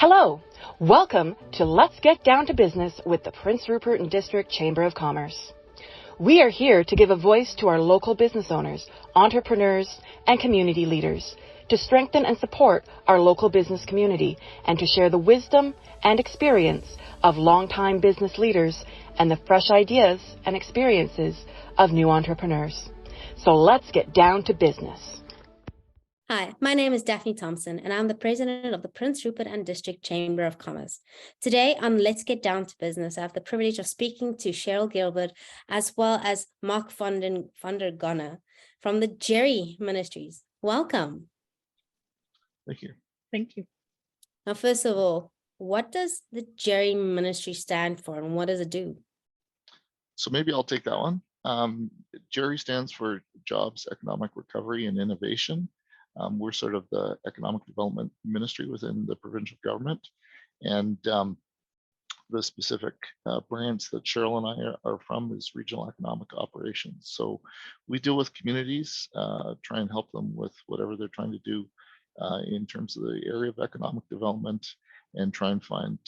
Hello, welcome to Let's Get Down to Business with the Prince Rupert and District Chamber of Commerce. We are here to give a voice to our local business owners, entrepreneurs, and community leaders to strengthen and support our local business community and to share the wisdom and experience of longtime business leaders and the fresh ideas and experiences of new entrepreneurs. So let's get down to business. Hi, my name is Daphne Thompson, and I'm the president of the Prince Rupert and District Chamber of Commerce. Today on Let's Get Down to Business, I have the privilege of speaking to Cheryl Gilbert as well as Marc van der Gonne from the JERI Ministries. Welcome. Thank you. Thank you. Now, first of all, what does the JERI Ministry stand for and what does it do? So maybe I'll take that one. JERI stands for Jobs, Economic Recovery and Innovation. We're sort of the economic development ministry within the provincial government. And the specific branch that Cheryl and I are from is regional economic operations. So we deal with communities, try and help them with whatever they're trying to do in terms of the area of economic development, and try and find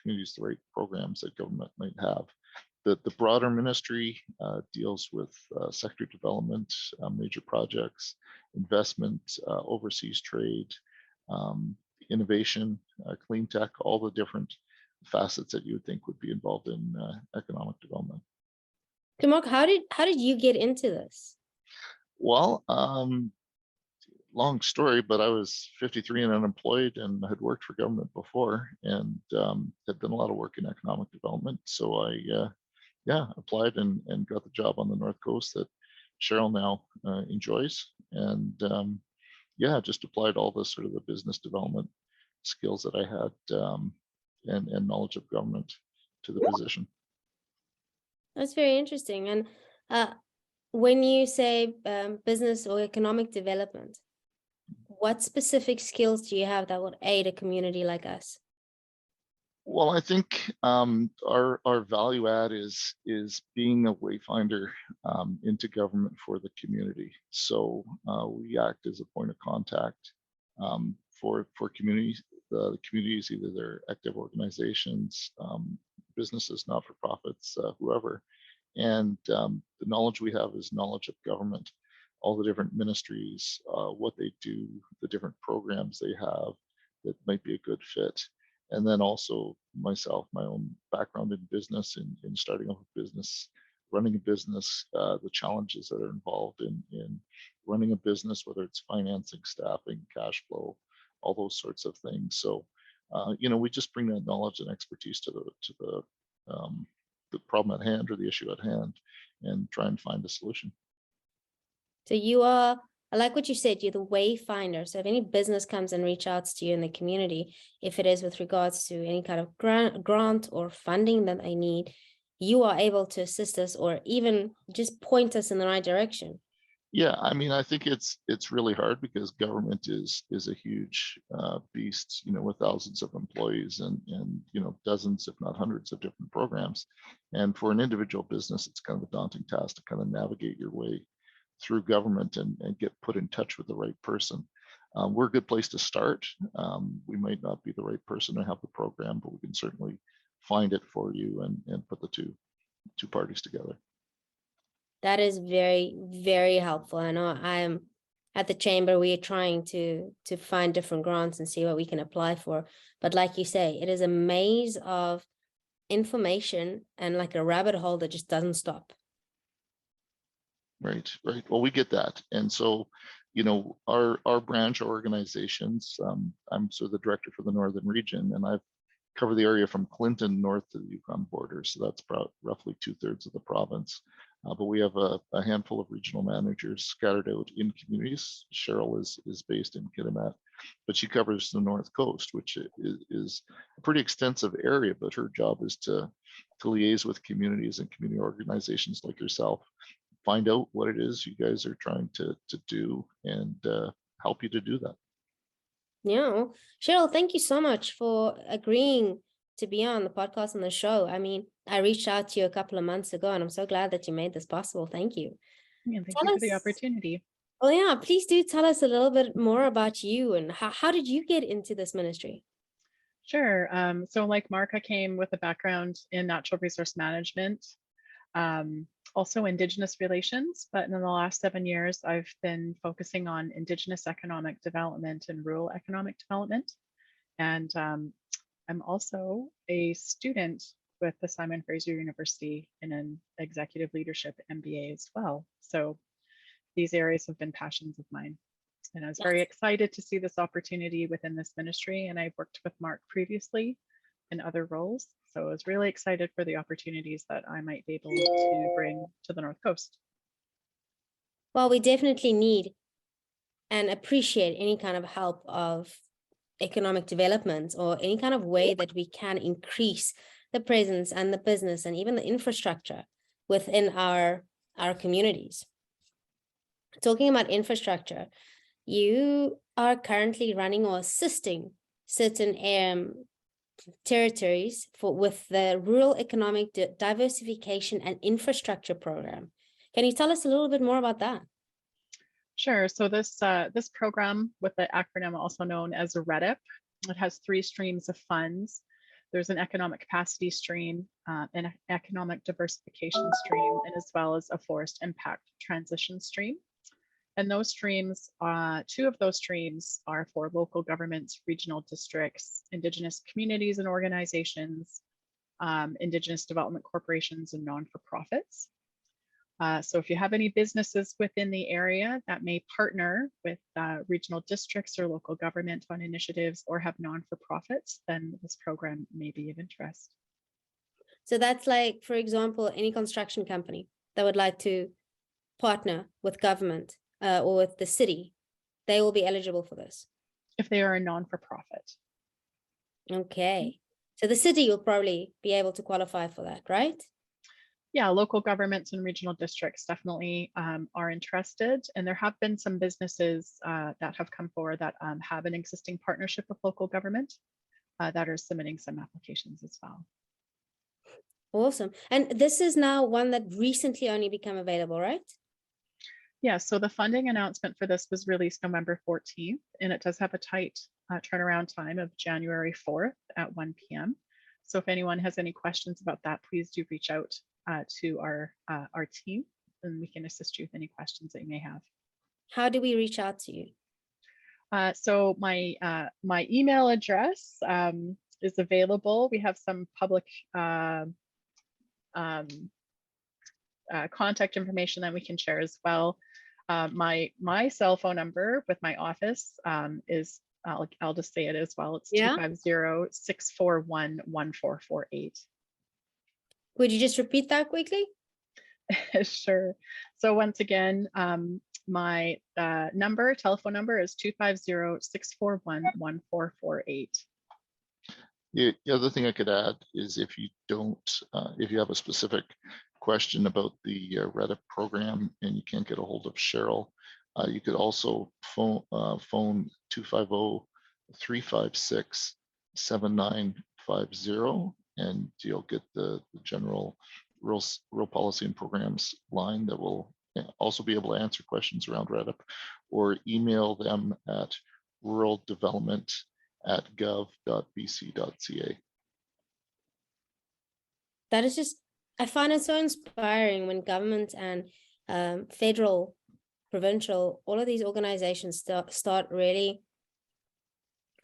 communities the right programs that government might have. The broader ministry deals with sector development, major projects, investment, overseas trade, innovation, clean tech, all the different facets that you would think would be involved in economic development. So Marc, how did you get into this? Well, long story, but I was 53 and unemployed and had worked for government before and had done a lot of work in economic development. So I applied and got the job on the North Coast that Cheryl now enjoys. And just applied all the sort of the business development skills that I had and knowledge of government to the position. That's very interesting. And when you say business or economic development, what specific skills do you have that would aid a community like us? Well, I think our value add is being a wayfinder into government for the community. So we act as a point of contact for communities. The communities, either they're active organizations, businesses, not-for-profits, whoever. And the knowledge we have is knowledge of government, all the different ministries, what they do, the different programs they have that might be a good fit. And then also myself, my own background in business, in starting off a business, running a business, the challenges that are involved in running a business, whether it's financing, staffing, cash flow, all those sorts of things. So, we just bring that knowledge and expertise to the problem at hand or the issue at hand and try and find a solution. So you are, I like what you said, you're the wayfinder. So if any business comes and reaches out to you in the community, if it is with regards to any kind of grant or funding that they need, you are able to assist us or even just point us in the right direction. Yeah, I mean, I think it's really hard because government is a huge beast, with thousands of employees and dozens, if not hundreds, of different programs. And for an individual business, it's kind of a daunting task to kind of navigate your way through government and get put in touch with the right person. We're a good place to start. We might not be the right person to have the program, but we can certainly find it for you and put the two parties together. That is very, very helpful. I know I'm at the chamber, we are trying to find different grants and see what we can apply for. But like you say, it is a maze of information and like a rabbit hole that just doesn't stop. Right. Well, we get that. And so, our branch organizations, I'm sort of the director for the Northern region, and I've covered the area from Clinton north to the Yukon border. So that's about roughly 2/3 of the province. But we have a handful of regional managers scattered out in communities. Cheryl is based in Kitimat, but she covers the North Coast, which is a pretty extensive area, but her job is to liaise with communities and community organizations like yourself, find out what it is you guys are trying to do and help you to do that. Yeah. Cheryl, thank you so much for agreeing to be on the podcast and the show. I mean, I reached out to you a couple of months ago and I'm so glad that you made this possible. Thank you. Yeah, thank you for the opportunity. Oh yeah, please do tell us a little bit more about you and how did you get into this ministry? Sure. So like Mark, I came with a background in natural resource management, also Indigenous relations, but in the last 7 years, I've been focusing on Indigenous economic development and rural economic development. And I'm also a student with the Simon Fraser University in an executive leadership MBA as well. So these areas have been passions of mine. And I was very excited to see this opportunity within this ministry. And I've worked with Mark previously in other roles. So I was really excited for the opportunities that I might be able to bring to the North Coast. Well, we definitely need and appreciate any kind of help of economic development or any kind of way that we can increase the presence and the business and even the infrastructure within our communities. Talking about infrastructure, you are currently running or assisting certain territories with the Rural Economic Diversification and Infrastructure Program. Can you tell us a little bit more about that? Sure. So this program, with the acronym also known as REDIP, it has 3 streams of funds. There's an economic capacity stream, an economic diversification stream, and as well as a forest impact transition stream. And those streams, 2 of those streams are for local governments, regional districts, Indigenous communities and organizations, Indigenous development corporations, and non-for-profits. So if you have any businesses within the area that may partner with regional districts or local government on initiatives or have non-for-profits, then this program may be of interest. So that's like, for example, any construction company that would like to partner with government or with the city, they will be eligible for this. If they are a non-for-profit. Okay. So the city will probably be able to qualify for that, right? Yeah, local governments and regional districts definitely are interested. And there have been some businesses that have come forward that have an existing partnership with local government that are submitting some applications as well. Awesome. And this is now one that recently only became available, right? Yeah, so the funding announcement for this was released November 14th, and it does have a tight turnaround time of January 4th at 1 p.m. So if anyone has any questions about that, please do reach out to our team, and we can assist you with any questions that you may have. How do we reach out to you? So my email address is available. We have some public contact information that we can share as well. My cell phone number with my office is, I'll just say it as well. It's 250-641-1448. Would you just repeat that quickly? Sure. So once again, my telephone number is 250-641-1448. The other thing I could add is if you have a specific question about the REDIP program and you can't get a hold of Cheryl, you could also phone 250-356-7950, and you'll get the general rural policy and programs line that will also be able to answer questions around REDIP, or email them at ruraldevelopment@gov.bc.ca. That is just, I find it so inspiring when government and federal, provincial, all of these organizations start really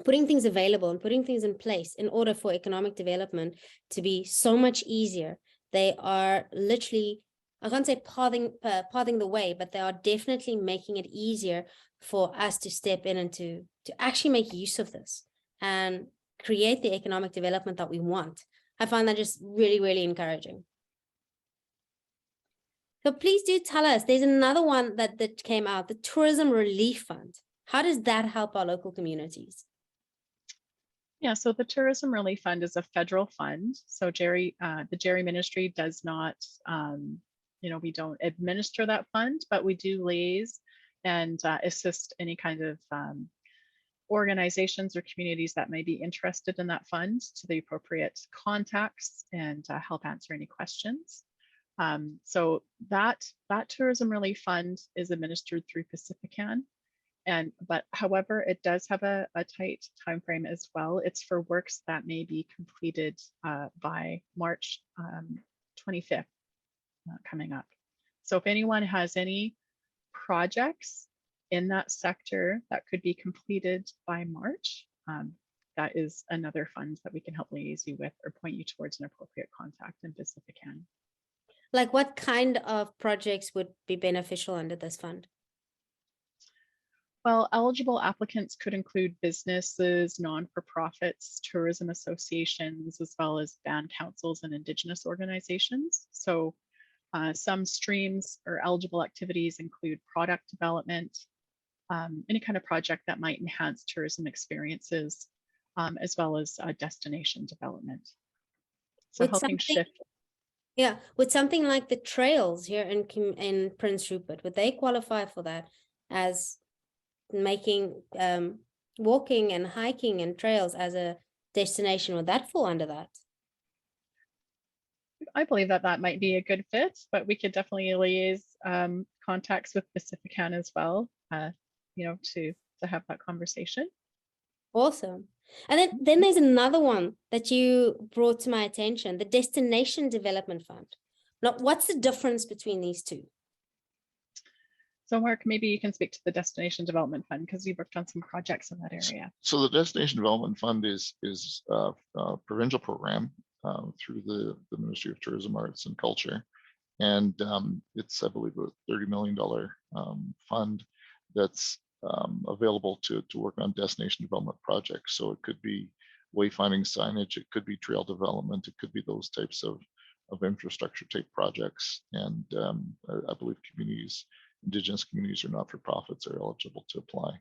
putting things available and putting things in place in order for economic development to be so much easier. They are literally, I can't say pathing the way, but they are definitely making it easier for us to step in and to actually make use of this and create the economic development that we want. I find that just really, really encouraging. So please do tell us, there's another one that came out, the Tourism Relief Fund. How does that help our local communities? Yeah, so the Tourism Relief Fund is a federal fund. So JERI, the JERI ministry does not, we don't administer that fund, but we do liaise and assist any kind of organizations or communities that may be interested in that fund to the appropriate contacts and help answer any questions. So that Tourism Relief Fund is administered through Pacifican, But however, it does have a tight time frame as well. It's for works that may be completed by March 25th coming up. So if anyone has any projects in that sector that could be completed by March, that is another fund that we can help liaise you with or point you towards an appropriate contact in Pacifican. Like what kind of projects would be beneficial under this fund? Well, eligible applicants could include businesses, non-for-profits, tourism associations, as well as band councils and Indigenous organizations. So some streams or eligible activities include product development, any kind of project that might enhance tourism experiences, as well as destination development. So With helping shift. Yeah, with something like the trails here in Prince Rupert, would they qualify for that as making walking and hiking and trails as a destination? Would that fall under that? I believe that that might be a good fit, but we could definitely liaise contacts with Pacifican as well, you know, to have that conversation. Awesome. And then there's another one that you brought to my attention, the Destination Development Fund. Now, what's the difference between these two? So Mark, maybe you can speak to the Destination Development Fund because you've worked on some projects in that area. So the Destination Development Fund is a provincial program through the Ministry of Tourism, Arts and Culture. And it's, I believe, a $30 million fund that's available to work on destination development projects. So it could be wayfinding signage, it could be trail development, it could be those types of infrastructure type projects. And I believe communities, Indigenous communities or not-for-profits are eligible to apply.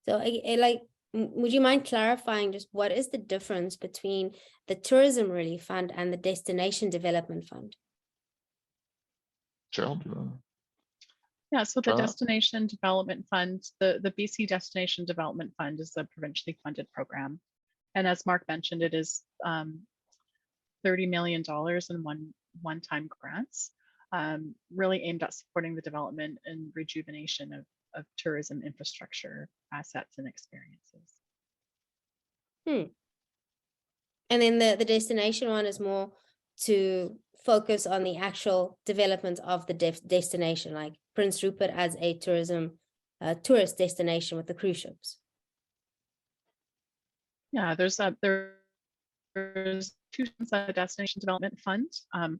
So like, would you mind clarifying just what is the difference between the Tourism Relief Fund and the Destination Development Fund? Cheryl, do you want to? Yeah, so the Destination Development Fund, the BC Destination Development Fund is a provincially funded program. And as Mark mentioned, it is $30 million in one-time grants, really aimed at supporting the development and rejuvenation of tourism infrastructure, assets, and experiences. And then the destination one is more to focus on the actual development of the destination, like Prince Rupert as a tourist destination with the cruise ships. Yeah, there's two Destination Development Fund.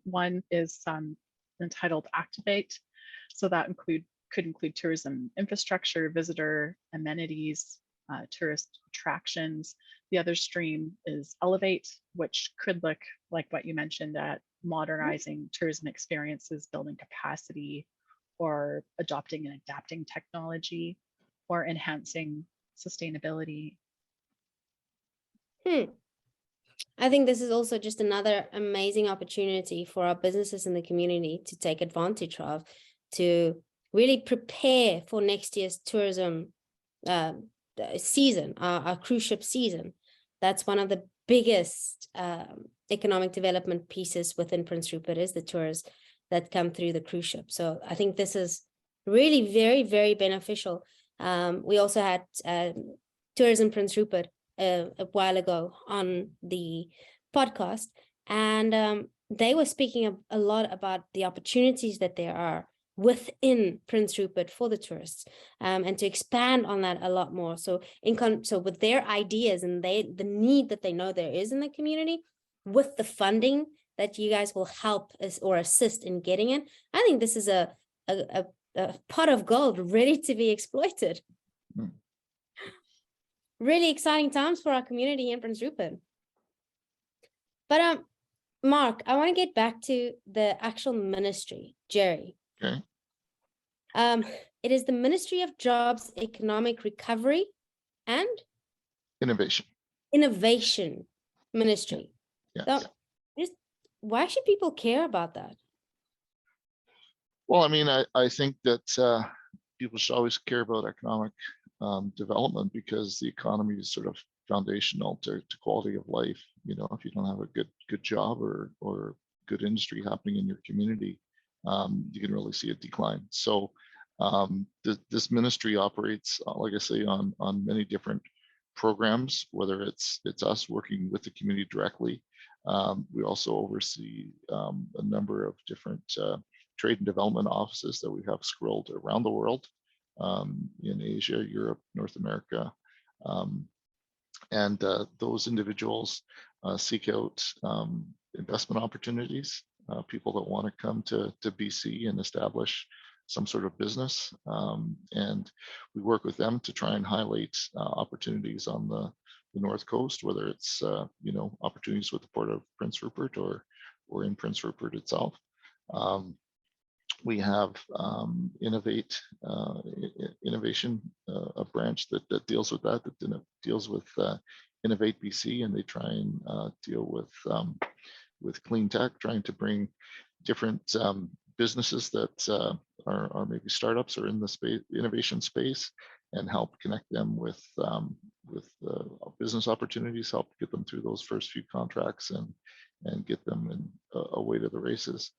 One is entitled Activate, so that could include tourism infrastructure, visitor amenities, tourist attractions. The other stream is Elevate, which could look like what you mentioned at modernizing tourism experiences, building capacity, or adopting and adapting technology, or enhancing sustainability. I think this is also just another amazing opportunity for our businesses in the community to take advantage of, to really prepare for next year's tourism season, our cruise ship season. That's one of the biggest economic development pieces within Prince Rupert, is the tourists that come through the cruise ship. So I think this is really very, very beneficial. We also had Tourism Prince Rupert a while ago on the podcast, and they were speaking a lot about the opportunities that there are within Prince Rupert for the tourists, and to expand on that a lot more. So so with their ideas and the need that they know there is in the community, with the funding that you guys will help us or assist in getting in, I think this is a pot of gold ready to be exploited. Really exciting times for our community in Prince Rupert. But Mark, I want to get back to the actual ministry, JERI. Okay. It is the Ministry of Jobs, Economic Recovery and Innovation Ministry. Yeah. So why should people care about that? Well, I mean, I think that people should always care about economic development, because the economy is sort of foundational to quality of life. You know, if you don't have a good job or good industry happening in your community, you can really see a decline. So This ministry operates, like I say, on many different programs, whether it's us working with the community directly. We also oversee a number of different trade and development offices that we have scrolled around the world, in Asia, Europe, North America. And those individuals seek out investment opportunities, people that want to come to BC and establish some sort of business. And we work with them to try and highlight opportunities on the North Coast, whether it's opportunities with the Port of Prince Rupert or in Prince Rupert itself. We have innovation, a branch that deals with that deals with Innovate BC, and they try and deal with clean tech, trying to bring different businesses that are maybe startups or in the innovation space, and help connect them with business opportunities, help get them through those first few contracts and get them away to the races.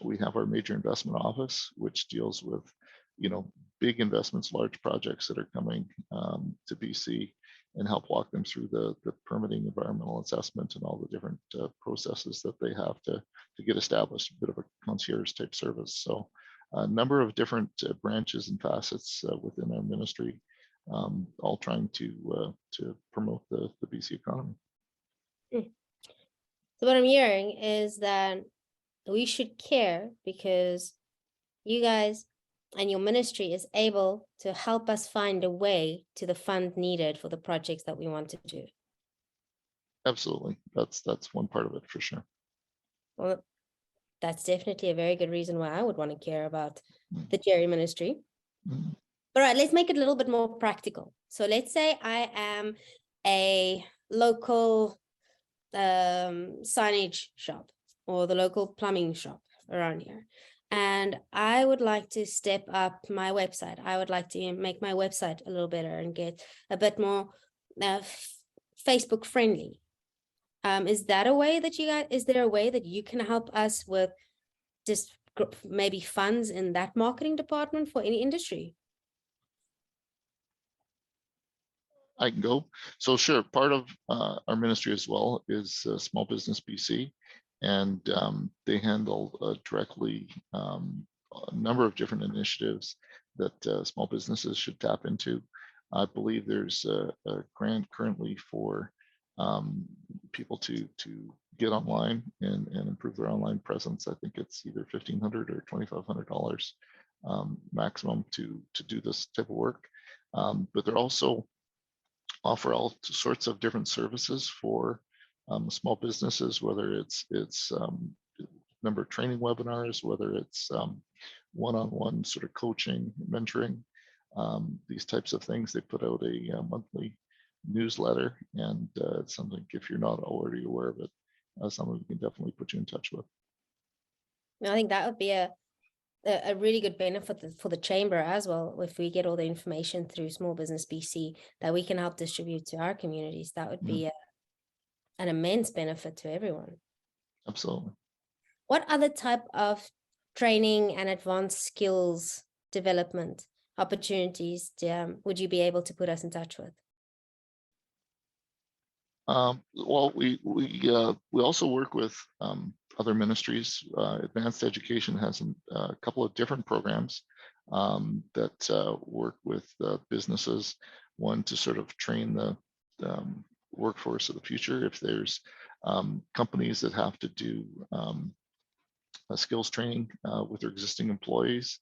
We have our major investment office, which deals with, big investments, large projects that are coming to BC, and help walk them through the permitting, environmental assessment, and all the different processes that they have to get established, a bit of a concierge type service. So a number of different branches and facets within our ministry, all trying to promote the BC economy. So what I'm hearing is that we should care because you guys and your ministry is able to help us find a way to the fund needed for the projects that we want to do. Absolutely. That's one part of it for sure. Well, that's definitely a very good reason why I would want to care about the JERI ministry. Mm. All right, let's make it a little bit more practical. So let's say I am a local signage shop or the local plumbing shop around here, and I would like to step up my website. I would like to make my website a little better and get a bit more Facebook friendly. Is there a way that you can help us with just maybe funds in that marketing department for any industry? I can go. So sure, part of our ministry as well is Small Business BC, and they handle directly a number of different initiatives that small businesses should tap into. I believe there's a grant currently for people to get online and improve their online presence. I think it's either $1,500 or $2,500 maximum to do this type of work. But they're also offer all sorts of different services for small businesses, whether it's number of training webinars, whether it's one-on-one sort of coaching, mentoring, these types of things. They put out a monthly newsletter, and it's something, if you're not already aware of it, something we can definitely put you in touch with. I think that would be a really good benefit for the chamber as well. If we get all the information through Small Business BC that we can help distribute to our communities, that would be an immense benefit to everyone. Absolutely. What other type of training and advanced skills development opportunities would you be able to put us in touch with? Well, we also work with other ministries. Advanced Education has a couple of different programs that work with businesses. One, to sort of train the workforce of the future. If there's companies that have to do skills training with their existing employees,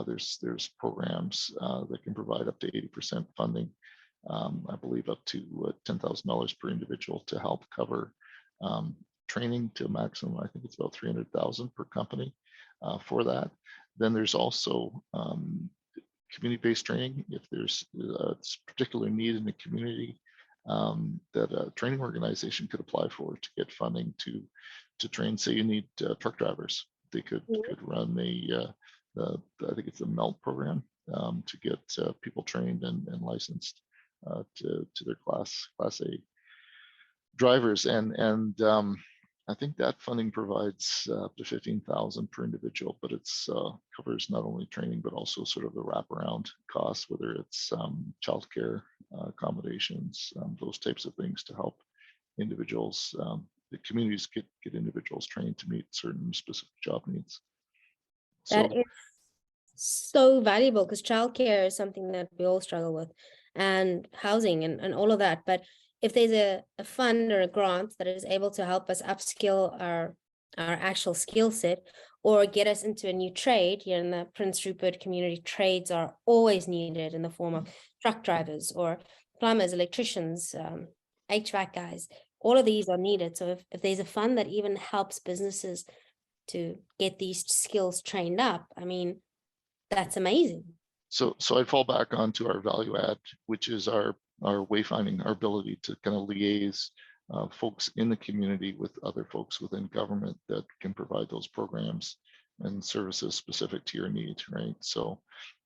there's programs that can provide up to 80% funding. I believe up to $10,000 per individual to help cover training to a maximum. I think it's about $300,000 per company for that. Then there's also community-based training. If there's a particular need in the community that a training organization could apply for to get funding to train. Say you need truck drivers, they could run I think it's a MELT program to get people trained and licensed to their class A drivers. And I think that funding provides up to $15,000 per individual, but it's covers not only training but also sort of the wraparound costs, whether it's childcare, accommodations, those types of things to help individuals. The communities get individuals trained to meet certain specific job needs. That is so valuable, because childcare is something that we all struggle with, and housing and all of that. But if there's a fund or a grant that is able to help us upskill our actual skill set or get us into a new trade, here in the Prince Rupert community, trades are always needed in the form of truck drivers or plumbers, electricians, HVAC guys. All of these are needed. So if there's a fund that even helps businesses to get these skills trained up, I mean, that's amazing. So I'd fall back onto our value add, which is our wayfinding, our ability to kind of liaise folks in the community with other folks within government that can provide those programs and services specific to your need, right? So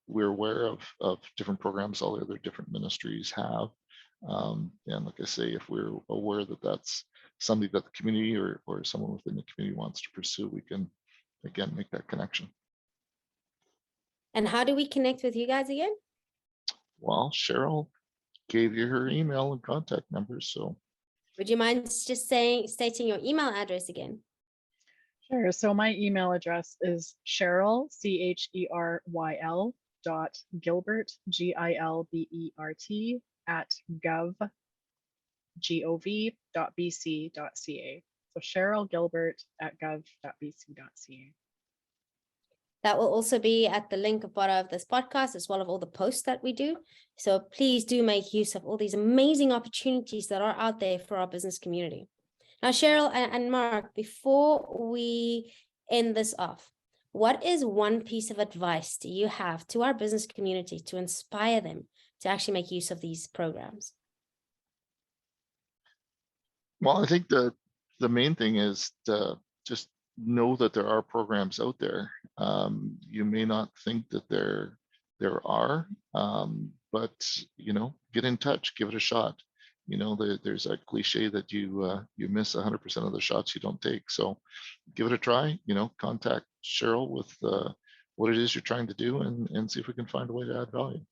we're aware of different programs all the other different ministries have. And like I say, if we're aware that that's something that the community or someone within the community wants to pursue, we can, again, make that connection. And how do we connect with you guys again? Well, Cheryl gave you her email and contact numbers, so. Would you mind just stating your email address again? Sure. So my email address is Cheryl, CHERYL .Gilbert, GILBERT @gov.bc.ca. So Cheryl Gilbert @gov.bc.ca. That will also be at the link at the bottom of this podcast, as well as all the posts that we do. So please do make use of all these amazing opportunities that are out there for our business community. Now, Cheryl and Mark, before we end this off, what is one piece of advice do you have to our business community to inspire them to actually make use of these programs? Well, I think the main thing is to just know that there are programs out there. You may not think that there are, but get in touch, give it a shot. There's a cliche that you miss 100% of the shots you don't take. So give it a try. Contact Cheryl with what it is you're trying to do, and see if we can find a way to add value.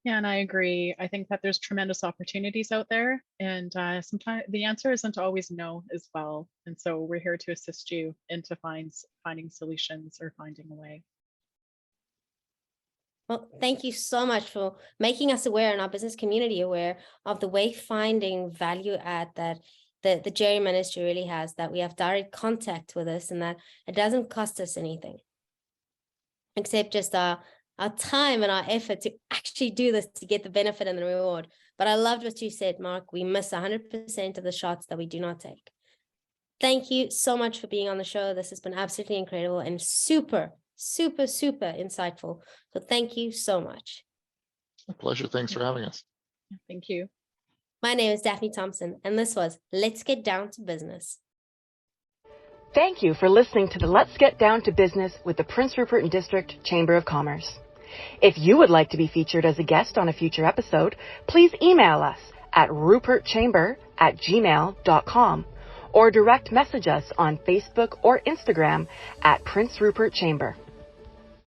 Yeah, and I agree. I think that there's tremendous opportunities out there, and sometimes the answer isn't always no as well. And so we're here to assist you into finding solutions or finding a way. Well, thank you so much for making us aware, and our business community aware of the wayfinding value add that the JERI ministry really has, that we have direct contact with us and that it doesn't cost us anything except just our time and our effort to actually do this to get the benefit and the reward. But I loved what you said, Mark. We miss 100% of the shots that we do not take. Thank you so much for being on the show. This has been absolutely incredible and super, super, super insightful. So thank you so much. A pleasure. Thanks for having us. Thank you. My name is Daphne Thompson, and this was Let's Get Down to Business. Thank you for listening to the Let's Get Down to Business with the Prince Rupert and District Chamber of Commerce. If you would like to be featured as a guest on a future episode, please email us at rupertchamber@gmail.com or direct message us on Facebook or Instagram at Prince Rupert Chamber.